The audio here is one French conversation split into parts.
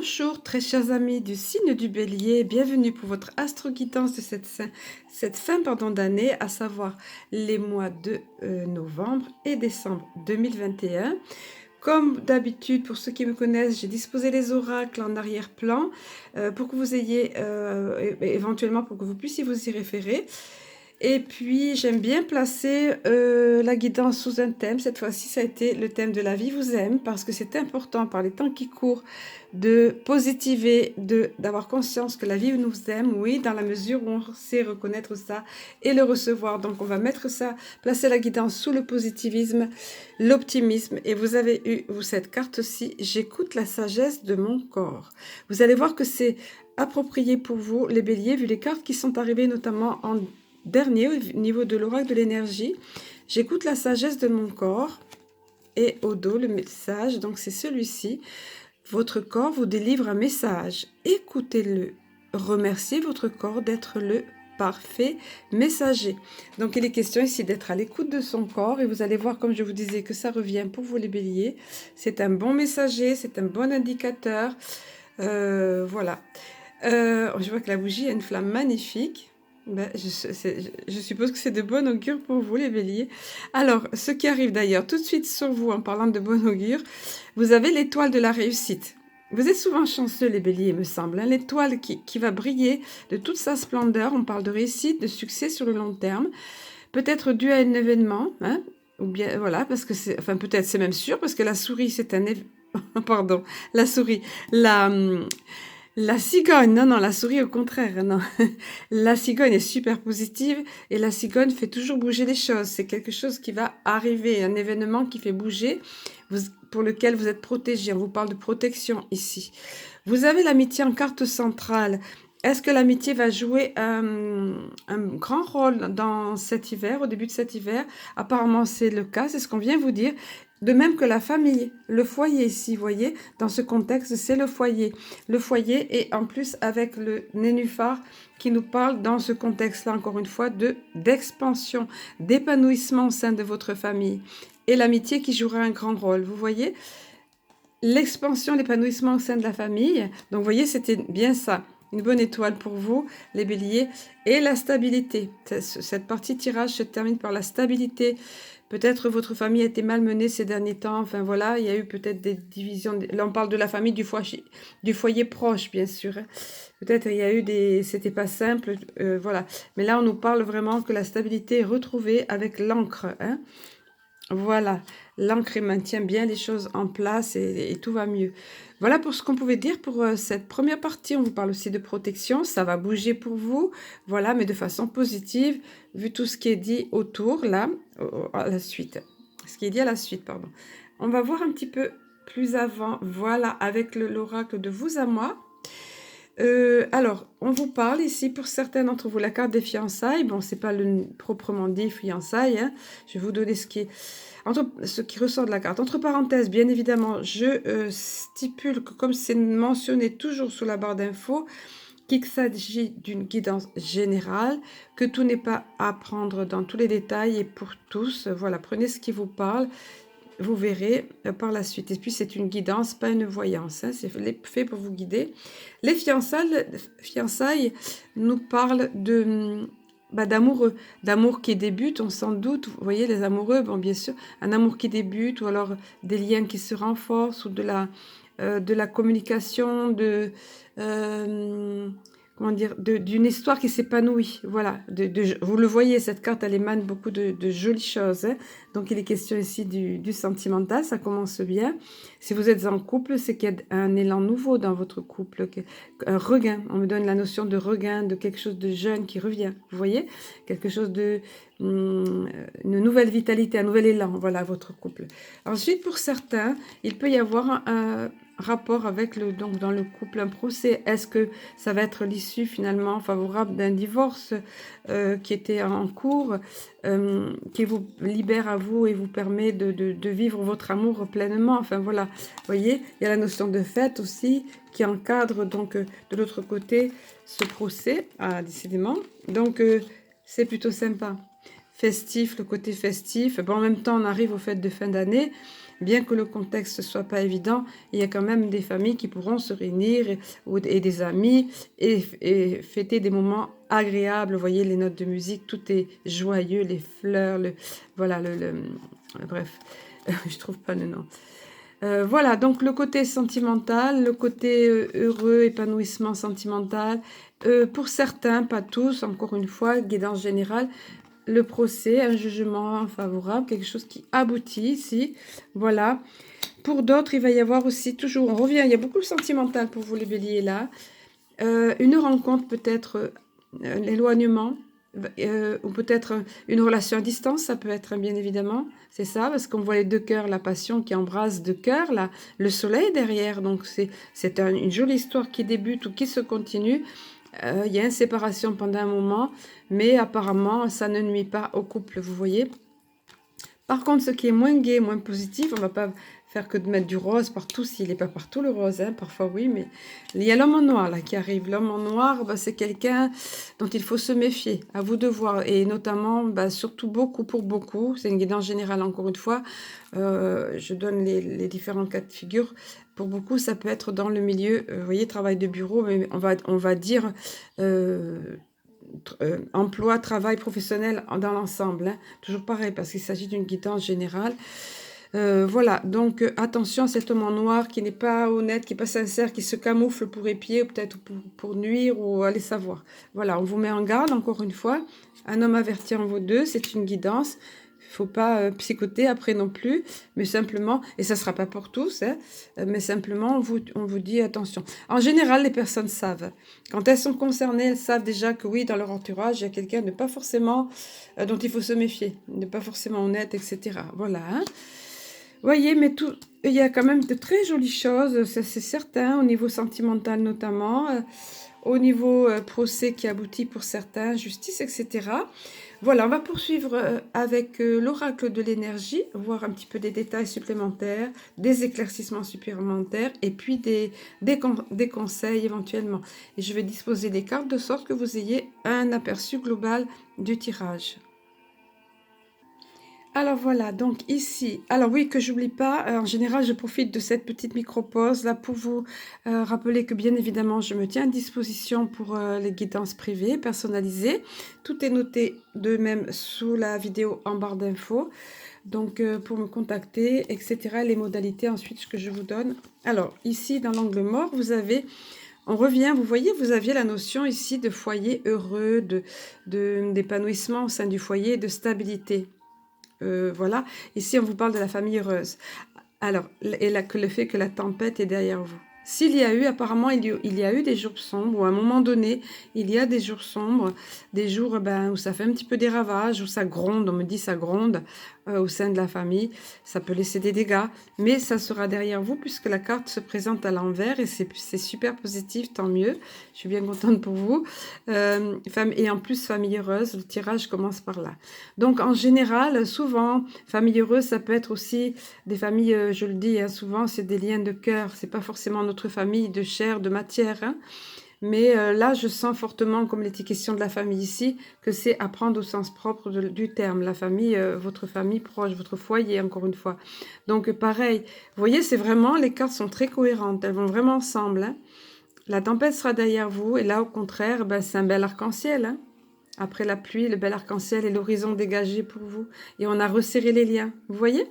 Bonjour très chers amis du signe du Bélier, bienvenue pour votre astro-guidance de cette fin d'année, à savoir les mois de novembre et décembre 2021. Comme d'habitude, pour ceux qui me connaissent, j'ai disposé les oracles en arrière-plan pour que vous ayez, éventuellement pour que vous puissiez vous y référer. Et puis, j'aime bien placer la guidance sous un thème. Cette fois-ci, ça a été le thème de la vie vous aime, parce que c'est important, par les temps qui courent, de positiver, d'avoir conscience que la vie nous aime, oui, dans la mesure où on sait reconnaître ça et le recevoir. Donc, on va mettre ça, placer la guidance sous le positivisme, l'optimisme. Et vous avez eu cette carte-ci, j'écoute la sagesse de mon corps. Vous allez voir que c'est approprié pour vous, les béliers, vu les cartes qui sont arrivées notamment en dernier au niveau de l'oracle de l'énergie. J'écoute la sagesse de mon corps et au dos le message, donc c'est celui-ci. Votre corps vous délivre un message, écoutez-le, remerciez votre corps d'être le parfait messager. Donc il est question ici d'être à l'écoute de son corps, et vous allez voir, comme je vous disais, que ça revient pour vous les béliers. C'est un bon messager, c'est un bon indicateur. Voilà. Je vois que la bougie a une flamme magnifique. Ben, je suppose que c'est de bon augure pour vous, les béliers. Alors, ce qui arrive d'ailleurs tout de suite sur vous, en parlant de bon augure, vous avez l'étoile de la réussite. Vous êtes souvent chanceux, les béliers, il me semble. Hein, l'étoile qui va briller de toute sa splendeur. On parle de réussite, de succès sur le long terme. Peut-être dû à un événement, hein, ou bien, voilà, parce que c'est... Enfin, peut-être, c'est même sûr, parce que la souris, c'est un... Pardon, la souris. La cigogne, non, la souris au contraire, non. La cigogne est super positive et la cigogne fait toujours bouger les choses. C'est quelque chose qui va arriver, un événement qui fait bouger, pour lequel vous êtes protégé. On vous parle de protection ici. Vous avez l'amitié en carte centrale. Est-ce que l'amitié va jouer un grand rôle dans cet hiver, au début de cet hiver? Apparemment, c'est le cas, c'est ce qu'on vient vous dire. De même que la famille, le foyer ici, vous voyez, dans ce contexte, c'est le foyer. Le foyer, et en plus avec le nénuphar qui nous parle dans ce contexte-là, encore une fois, d'expansion, d'épanouissement au sein de votre famille. Et l'amitié qui jouera un grand rôle, vous voyez. L'expansion, l'épanouissement au sein de la famille. Donc, vous voyez, c'était bien ça. Une bonne étoile pour vous, les béliers. Et la stabilité. Cette partie tirage se termine par la stabilité. Peut-être votre famille a été malmenée ces derniers temps. Enfin voilà, il y a eu peut-être des divisions. Là, on parle de la famille du foyer proche, bien sûr. Peut-être il y a eu des... C'était pas simple, voilà. Mais là, on nous parle vraiment que la stabilité est retrouvée avec l'encre. Hein. Voilà, l'encre maintient bien les choses en place et tout va mieux. Voilà pour ce qu'on pouvait dire pour cette première partie. On vous parle aussi de protection, ça va bouger pour vous, voilà, mais de façon positive, vu tout ce qui est dit autour, là, à la suite. Ce qui est dit à la suite, pardon. On va voir un petit peu plus avant, voilà, avec l'oracle de vous à moi. Alors, on vous parle ici, pour certains d'entre vous, la carte des fiançailles. Bon, c'est pas le proprement dit fiançailles, hein. Je vais vous donner ce qui ressort de la carte. Entre parenthèses, bien évidemment, je stipule que comme c'est mentionné toujours sous la barre d'infos, qu'il s'agit d'une guidance générale, que tout n'est pas à prendre dans tous les détails et pour tous. Voilà, prenez ce qui vous parle. Vous verrez par la suite. Et puis, c'est une guidance, pas une voyance. Hein. C'est fait pour vous guider. Les fiançailles nous parlent d'amoureux, d'amour qui débute, on s'en doute. Vous voyez, les amoureux, bon, bien sûr, un amour qui débute, ou alors des liens qui se renforcent, ou de la communication, comment dire, d'une histoire qui s'épanouit. Voilà, vous le voyez, cette carte, elle émane beaucoup de jolies choses. Hein. Donc, il est question ici du sentimental, ça commence bien. Si vous êtes en couple, c'est qu'il y a un élan nouveau dans votre couple, un regain. On me donne la notion de regain, de quelque chose de jeune qui revient. Vous voyez, quelque chose une nouvelle vitalité, un nouvel élan, voilà, votre couple. Ensuite, pour certains, il peut y avoir un rapport avec donc dans le couple, un procès. Est-ce que ça va être l'issue finalement favorable d'un divorce qui était en cours, qui vous libère à vous et vous permet de vivre votre amour pleinement. Enfin voilà, vous voyez, il y a la notion de fête aussi qui encadre donc de l'autre côté ce procès, décidément. Donc c'est plutôt sympa. Festif, le côté festif. Bon, en même temps, on arrive aux fêtes de fin d'année. bien que le contexte ne soit pas évident, il y a quand même des familles qui pourront se réunir et des amis et fêter des moments agréables. Vous voyez les notes de musique, tout est joyeux, les fleurs, voilà, bref, je trouve pas le nom. Voilà, donc le côté sentimental, le côté heureux, épanouissement sentimental. Pour certains, pas tous, encore une fois, guidance générale, le procès, un jugement favorable, quelque chose qui aboutit ici. Voilà. Pour d'autres, il va y avoir aussi, toujours, on revient, il y a beaucoup de sentimental pour vous les béliers là. Une rencontre peut-être, l'éloignement, ou peut-être une relation à distance, ça peut être bien évidemment, c'est ça, parce qu'on voit les deux cœurs, la passion qui embrase deux cœurs, là, le soleil derrière, donc c'est une jolie histoire qui débute ou qui se continue. Il y a une séparation pendant un moment, mais apparemment ça ne nuit pas au couple, vous voyez. Par contre, ce qui est moins gai, moins positif, on va pas faire que de mettre du rose partout, s'il n'est pas partout le rose, hein, parfois oui, mais il y a l'homme en noir là qui arrive. L'homme en noir, bah, c'est quelqu'un dont il faut se méfier, à vous de voir, et notamment, bah, surtout beaucoup pour beaucoup, c'est une guidance générale encore une fois, je donne les différents cas de figure. Pour beaucoup, ça peut être dans le milieu, vous voyez, travail de bureau, mais on va dire emploi, travail professionnel dans l'ensemble. Hein. Toujours pareil, parce qu'il s'agit d'une guidance générale. Voilà, donc attention à cet homme en noir qui n'est pas honnête, qui n'est pas sincère, qui se camoufle pour épier, ou peut-être pour nuire, ou aller savoir. Voilà, on vous met en garde, encore une fois. Un homme averti en vaut deux, c'est une guidance. Il ne faut pas psychoter après non plus, mais simplement, et ça ne sera pas pour tous, hein, mais simplement on vous dit attention. En général, les personnes savent. Quand elles sont concernées, elles savent déjà que oui, dans leur entourage, il y a quelqu'un de pas forcément, dont il faut se méfier, de pas forcément honnête, etc. Voilà. Hein. Voyez, mais tout, il y a quand même de très jolies choses, c'est certain, au niveau sentimental notamment, au niveau procès qui aboutit pour certains, justice, etc. Voilà, on va poursuivre avec l'oracle de l'énergie, voir un petit peu des détails supplémentaires, des éclaircissements supplémentaires et puis des conseils éventuellement. Et je vais disposer des cartes de sorte que vous ayez un aperçu global du tirage. Alors voilà, donc ici, alors oui, que j'oublie pas, en général, je profite de cette petite micro-pause là pour vous rappeler que bien évidemment, je me tiens à disposition pour les guidances privées, personnalisées. Tout est noté de même sous la vidéo en barre d'infos. Donc, pour me contacter, etc., les modalités ensuite que je vous donne. Alors, ici, dans l'angle mort, vous avez... On revient, vous voyez, vous aviez la notion ici de foyer heureux, d'épanouissement au sein du foyer, de stabilité. Voilà, ici on vous parle de la famille heureuse. Alors, et là, que le fait que la tempête est derrière vous. S'il y a eu, apparemment, il y a eu des jours sombres, ou à un moment donné, il y a des jours sombres, des jours où ça fait un petit peu des ravages, où ça gronde, on me dit ça gronde au sein de la famille, ça peut laisser des dégâts, mais ça sera derrière vous puisque la carte se présente à l'envers et c'est super positif, tant mieux, je suis bien contente pour vous. Et en plus, famille heureuse, le tirage commence par là. Donc, en général, souvent, famille heureuse, ça peut être aussi des familles, je le dis, hein, souvent, c'est des liens de cœur, c'est pas forcément notre famille de chair, de matière, hein. Mais là, je sens fortement, comme il était question de la famille ici, que c'est à prendre au sens propre du terme. La famille, votre famille proche, votre foyer, encore une fois. Donc, pareil, vous voyez, c'est vraiment, les cartes sont très cohérentes, elles vont vraiment ensemble. Hein. La tempête sera derrière vous, et là, au contraire, ben, c'est un bel arc-en-ciel. Hein. Après la pluie, le bel arc-en-ciel et l'horizon dégagé pour vous. Et on a resserré les liens, vous voyez ?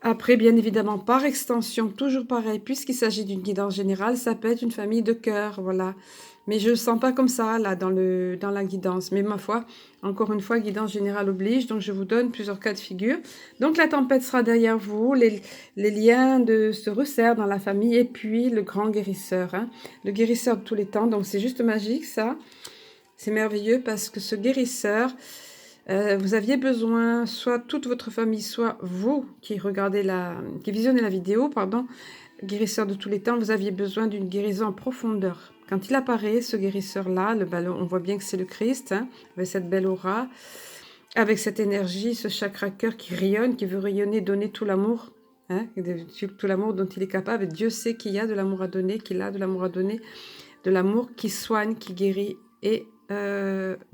Après, bien évidemment, par extension, toujours pareil, puisqu'il s'agit d'une guidance générale, ça peut être une famille de cœur, voilà. Mais je ne le sens pas comme ça, là, dans la guidance. Mais ma foi, encore une fois, guidance générale oblige, donc je vous donne plusieurs cas de figure. Donc la tempête sera derrière vous, les liens se resserrent dans la famille, et puis le grand guérisseur, hein. Le guérisseur de tous les temps, donc c'est juste magique, ça. C'est merveilleux, parce que ce guérisseur... vous aviez besoin, soit toute votre famille, soit vous qui qui visionnez la vidéo, pardon, guérisseur de tous les temps, vous aviez besoin d'une guérison en profondeur. Quand il apparaît, ce guérisseur-là, on voit bien que c'est le Christ, hein, avec cette belle aura, avec cette énergie, ce chakra cœur qui rayonne, qui veut rayonner, donner tout l'amour, hein, tout l'amour dont il est capable. Dieu sait qu'il y a de l'amour à donner, qu'il a de l'amour à donner, de l'amour qui soigne, qui guérit et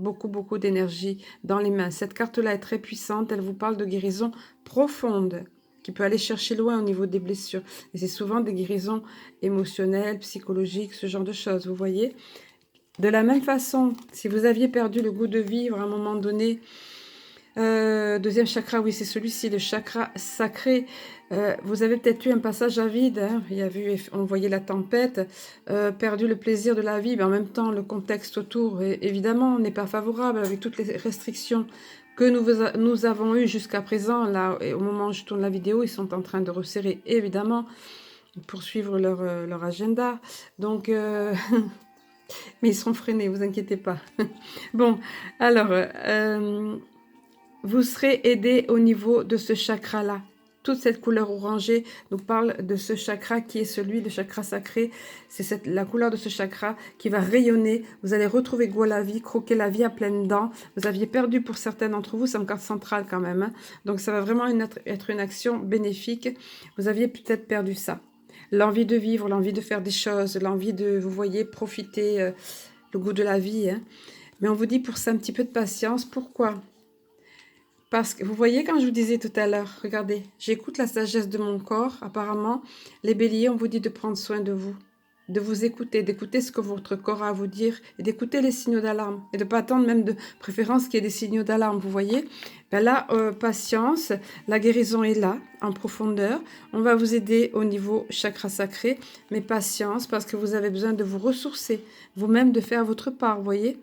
beaucoup d'énergie dans les mains. Cette carte-là est très puissante, elle vous parle de guérison profonde. qui peut aller chercher loin au niveau des blessures. Et c'est souvent des guérisons émotionnelles, psychologiques, ce genre de choses, vous voyez. De la même façon, si vous aviez perdu le goût de vivre à un moment donné, deuxième chakra, oui, c'est celui-ci, le chakra sacré. Vous avez peut-être eu un passage à vide, hein, on voyait la tempête, perdu le plaisir de la vie, mais en même temps, le contexte autour, évidemment, n'est pas favorable avec toutes les restrictions que nous avons eues jusqu'à présent. Là, et au moment où je tourne la vidéo, ils sont en train de resserrer, évidemment, pour suivre leur agenda. Donc, mais ils seront freinés, vous inquiétez pas. Bon, alors, vous serez aidé au niveau de ce chakra-là. Toute cette couleur orangée nous parle de ce chakra qui est celui, le chakra sacré. C'est la couleur de ce chakra qui va rayonner. Vous allez retrouver goût à la vie, croquer la vie à pleines dents. Vous aviez perdu pour certains d'entre vous, c'est en carte centrale quand même. Hein. Donc ça va vraiment être une action bénéfique. Vous aviez peut-être perdu ça. L'envie de vivre, l'envie de faire des choses, l'envie de, vous voyez, profiter, le goût de la vie. Hein. Mais on vous dit pour ça un petit peu de patience. Pourquoi ? Parce que vous voyez, quand je vous disais tout à l'heure, regardez, j'écoute la sagesse de mon corps. Apparemment, les béliers, on vous dit de prendre soin de vous écouter, d'écouter ce que votre corps a à vous dire et d'écouter les signaux d'alarme et de ne pas attendre même de préférence qu'il y ait des signaux d'alarme, vous voyez. Ben là, patience, la guérison est là, en profondeur. On va vous aider au niveau chakra sacré, mais patience parce que vous avez besoin de vous ressourcer, vous-même de faire votre part, vous voyez.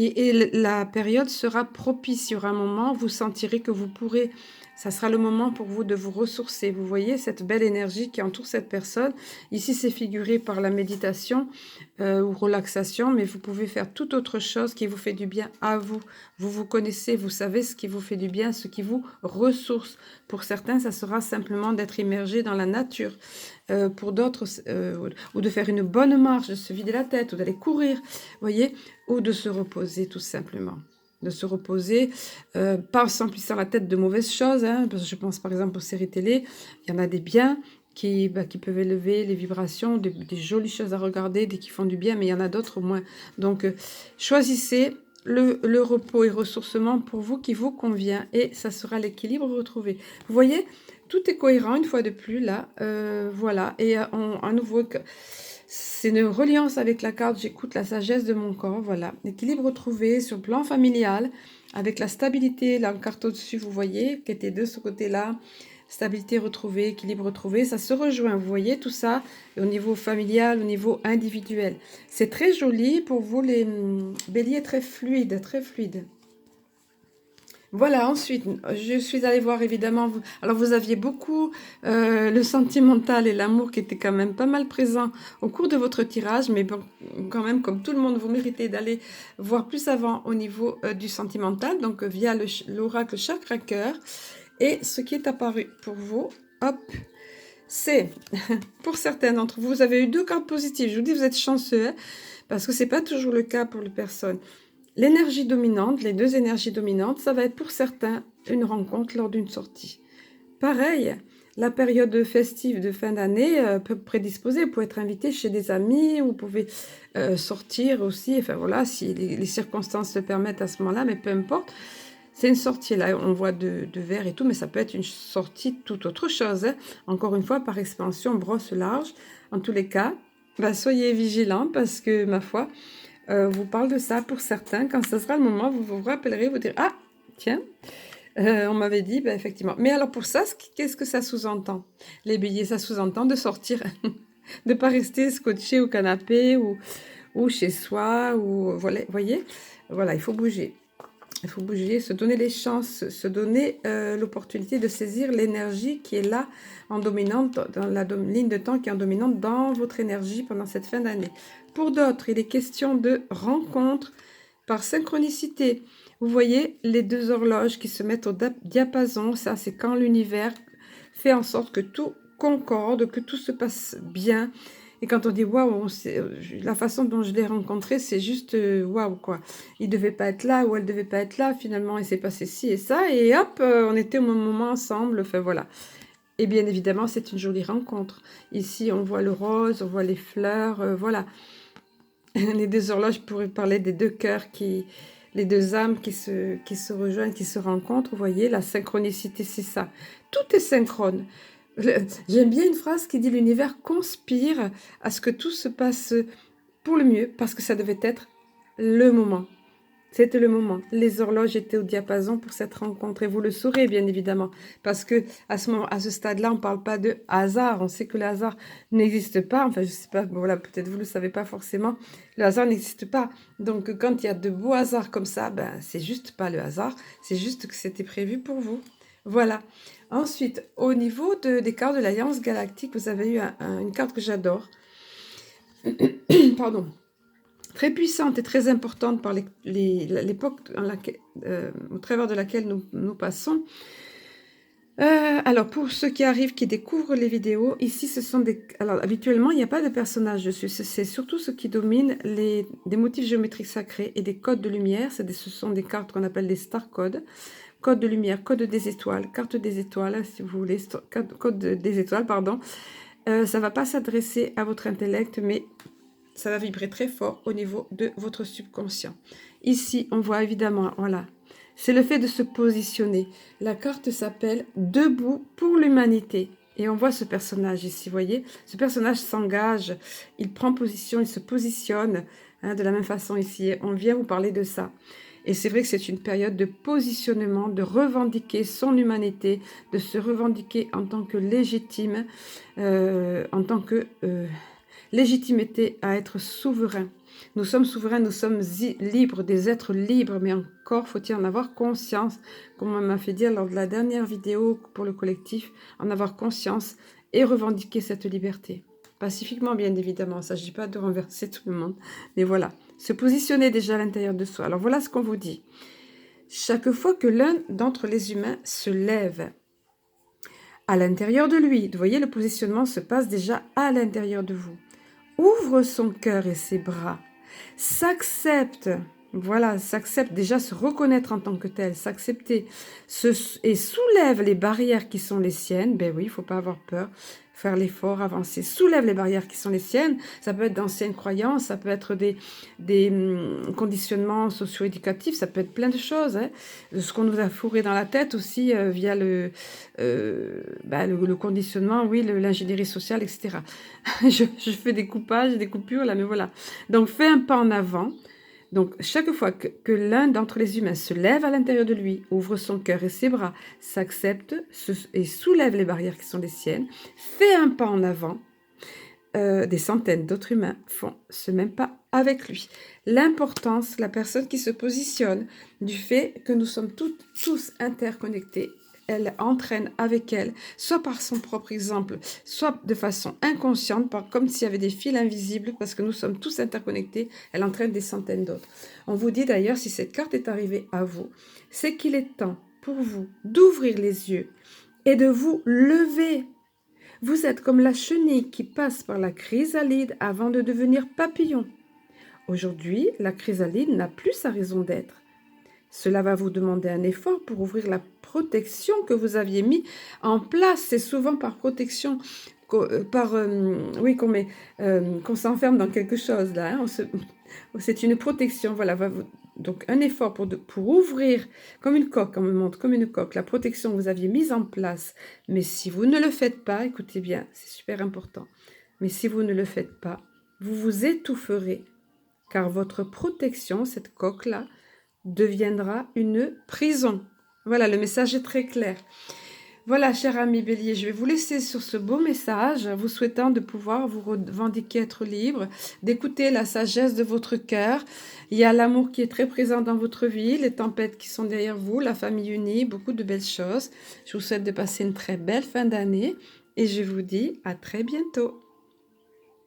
Et la période sera propice. Il y aura un moment, vous sentirez que vous pourrez, ça sera le moment pour vous de vous ressourcer. Vous voyez cette belle énergie qui entoure cette personne. Ici, c'est figuré par la méditation ou relaxation, mais vous pouvez faire toute autre chose qui vous fait du bien à vous. Vous vous connaissez, vous savez ce qui vous fait du bien, ce qui vous ressource. Pour certains, ça sera simplement d'être immergé dans la nature. Pour d'autres, ou de faire une bonne marche, de se vider la tête, ou d'aller courir, voyez, ou de se reposer tout simplement. De se reposer, pas en s'emplissant la tête de mauvaises choses, hein, parce que je pense par exemple aux séries télé, il y en a des biens qui peuvent élever les vibrations, des jolies choses à regarder, des qui font du bien, mais il y en a d'autres moins. Donc, choisissez le repos et ressourcement pour vous qui vous convient, et ça sera l'équilibre retrouvé. Vous voyez, tout est cohérent une fois de plus là, voilà, et à nouveau, c'est une reliance avec la carte, j'écoute la sagesse de mon corps, voilà, l'équilibre retrouvé sur le plan familial, avec la stabilité, la carte au-dessus, vous voyez, qui était de ce côté-là, stabilité retrouvée, équilibre retrouvé, ça se rejoint, vous voyez tout ça, au niveau familial, au niveau individuel. C'est très joli pour vous les béliers, très fluide, très fluide. Voilà, ensuite, je suis allée voir évidemment, alors vous aviez beaucoup le sentimental et l'amour qui étaient quand même pas mal présents au cours de votre tirage, mais bon, quand même, comme tout le monde, vous méritez d'aller voir plus avant au niveau du sentimental, donc via l'oracle chakra cœur. Et ce qui est apparu pour vous, hop, c'est, pour certains d'entre vous, vous avez eu 2 cartes positives. Je vous dis, vous êtes chanceux, hein, parce que ce n'est pas toujours le cas pour les personnes. L'énergie dominante, les 2 énergies dominantes, ça va être pour certains une rencontre lors d'une sortie. Pareil, la période festive de fin d'année peut prédisposer. Vous pouvez être invité chez des amis, vous pouvez sortir aussi. Enfin voilà, si les circonstances se permettent à ce moment-là, mais peu importe. C'est une sortie, là, on voit de verre et tout, mais ça peut être une sortie toute autre chose. Hein. Encore une fois, par expansion, brosse large. En tous les cas, bah, soyez vigilants parce que, ma foi, vous parle de ça pour certains. Quand ce sera le moment, vous vous rappellerez, vous direz « Ah, tiens, on m'avait dit, bah, effectivement. » Mais alors pour ça, qu'est-ce que ça sous-entend? Les billets, ça sous-entend de sortir, de ne pas rester scotché au canapé ou chez soi. Ou, voilà, voyez, voilà, il faut bouger. Il faut bouger, se donner les chances, se donner l'opportunité de saisir l'énergie qui est là, en dominante, dans la ligne de temps qui est en dominante dans votre énergie pendant cette fin d'année. Pour d'autres, il est question de rencontre par synchronicité. Vous voyez les 2 horloges qui se mettent au diapason, ça c'est quand l'univers fait en sorte que tout concorde, que tout se passe bien. Et quand on dit waouh, la façon dont je l'ai rencontré, c'est juste waouh quoi. Il devait pas être là ou elle devait pas être là. Finalement, il s'est passé ci et ça et hop, on était au même moment ensemble. Enfin voilà. Et bien évidemment, c'est une jolie rencontre. Ici, on voit le rose, on voit les fleurs, voilà. Les 2 horloges pourraient parler des 2 cœurs qui les deux âmes qui se rejoignent, qui se rencontrent. Vous voyez, la synchronicité, c'est ça. Tout est synchrone. J'aime bien une phrase qui dit: l'univers conspire à ce que tout se passe pour le mieux, parce que ça devait être le moment. C'était le moment. Les horloges étaient au diapason pour cette rencontre. Et vous le saurez, bien évidemment. Parce que à ce stade-là, on ne parle pas de hasard. On sait que le hasard n'existe pas. Enfin, je ne sais pas, bon, voilà, peut-être vous ne le savez pas forcément. Le hasard n'existe pas. Donc, quand il y a de beaux hasards comme ça, ben, c'est juste pas le hasard. C'est juste que c'était prévu pour vous. Voilà. Ensuite, au niveau des cartes de l'Alliance Galactique, vous avez eu une carte que j'adore. Pardon. Très puissante et très importante par l'époque au travers de laquelle nous passons. Alors, pour ceux qui arrivent, qui découvrent les vidéos, ici, ce sont des... Alors, habituellement, il n'y a pas de personnages dessus. C'est surtout ce qui domine des motifs géométriques sacrés et des codes de lumière. Ce sont des cartes qu'on appelle des star codes. Code de lumière, code des étoiles, carte des étoiles, si vous voulez, code des étoiles, pardon. Ça ne va pas s'adresser à votre intellect, mais ça va vibrer très fort au niveau de votre subconscient. Ici, on voit évidemment, voilà, c'est le fait de se positionner. La carte s'appelle « Debout pour l'humanité ». Et on voit ce personnage ici, vous voyez. Ce personnage s'engage, il prend position, il se positionne hein, de la même façon ici. On vient vous parler de ça. Et c'est vrai que c'est une période de positionnement, de revendiquer son humanité, de se revendiquer en tant que légitime, en tant que légitimité à être souverain. Nous sommes souverains, nous sommes libres, des êtres libres, mais encore faut-il en avoir conscience, comme on m'a fait dire lors de la dernière vidéo pour le collectif, en avoir conscience et revendiquer cette liberté. Pacifiquement, bien évidemment, il ne s'agit pas de renverser tout le monde, mais voilà, se positionner déjà à l'intérieur de soi. Alors voilà ce qu'on vous dit. Chaque fois que l'un d'entre les humains se lève à l'intérieur de lui, vous voyez, le positionnement se passe déjà à l'intérieur de vous. Ouvre son cœur et ses bras, s'accepte, voilà, s'accepte déjà, se reconnaître en tant que tel, s'accepter, et soulève les barrières qui sont les siennes, ben oui, il ne faut pas avoir peur, faire l'effort, avancer, soulève les barrières qui sont les siennes, ça peut être d'anciennes croyances, ça peut être des conditionnements socio-éducatifs, ça peut être plein de choses, hein, de ce qu'on nous a fourré dans la tête aussi via le conditionnement, oui, l'ingénierie sociale, etc. je fais des coupages, des coupures là, mais voilà. Donc fais un pas en avant. Donc, chaque fois que l'un d'entre les humains se lève à l'intérieur de lui, ouvre son cœur et ses bras, s'accepte et soulève les barrières qui sont les siennes, fait un pas en avant, des centaines d'autres humains font ce même pas avec lui. L'importance, la personne qui se positionne, du fait que nous sommes tous interconnectés, elle entraîne avec elle, soit par son propre exemple, soit de façon inconsciente, comme s'il y avait des fils invisibles, parce que nous sommes tous interconnectés, elle entraîne des centaines d'autres. On vous dit d'ailleurs, si cette carte est arrivée à vous, c'est qu'il est temps pour vous d'ouvrir les yeux et de vous lever. Vous êtes comme la chenille qui passe par la chrysalide avant de devenir papillon. Aujourd'hui, la chrysalide n'a plus sa raison d'être. Cela va vous demander un effort pour ouvrir la protection que vous aviez mis en place. C'est souvent par protection, qu'on s'enferme dans quelque chose. Là, hein. C'est une protection. Voilà, donc un effort pour ouvrir comme une coque, on me montre comme une coque, la protection que vous aviez mise en place. Mais si vous ne le faites pas, écoutez bien, c'est super important. Mais si vous ne le faites pas, vous vous étoufferez. Car votre protection, cette coque-là, deviendra une prison. Voilà, le message est très clair. Voilà, cher ami Bélier, je vais vous laisser sur ce beau message, vous souhaitant de pouvoir vous revendiquer être libre, d'écouter la sagesse de votre cœur. Il y a l'amour qui est très présent dans votre vie, les tempêtes qui sont derrière vous, la famille unie, beaucoup de belles choses. Je vous souhaite de passer une très belle fin d'année et je vous dis à très bientôt.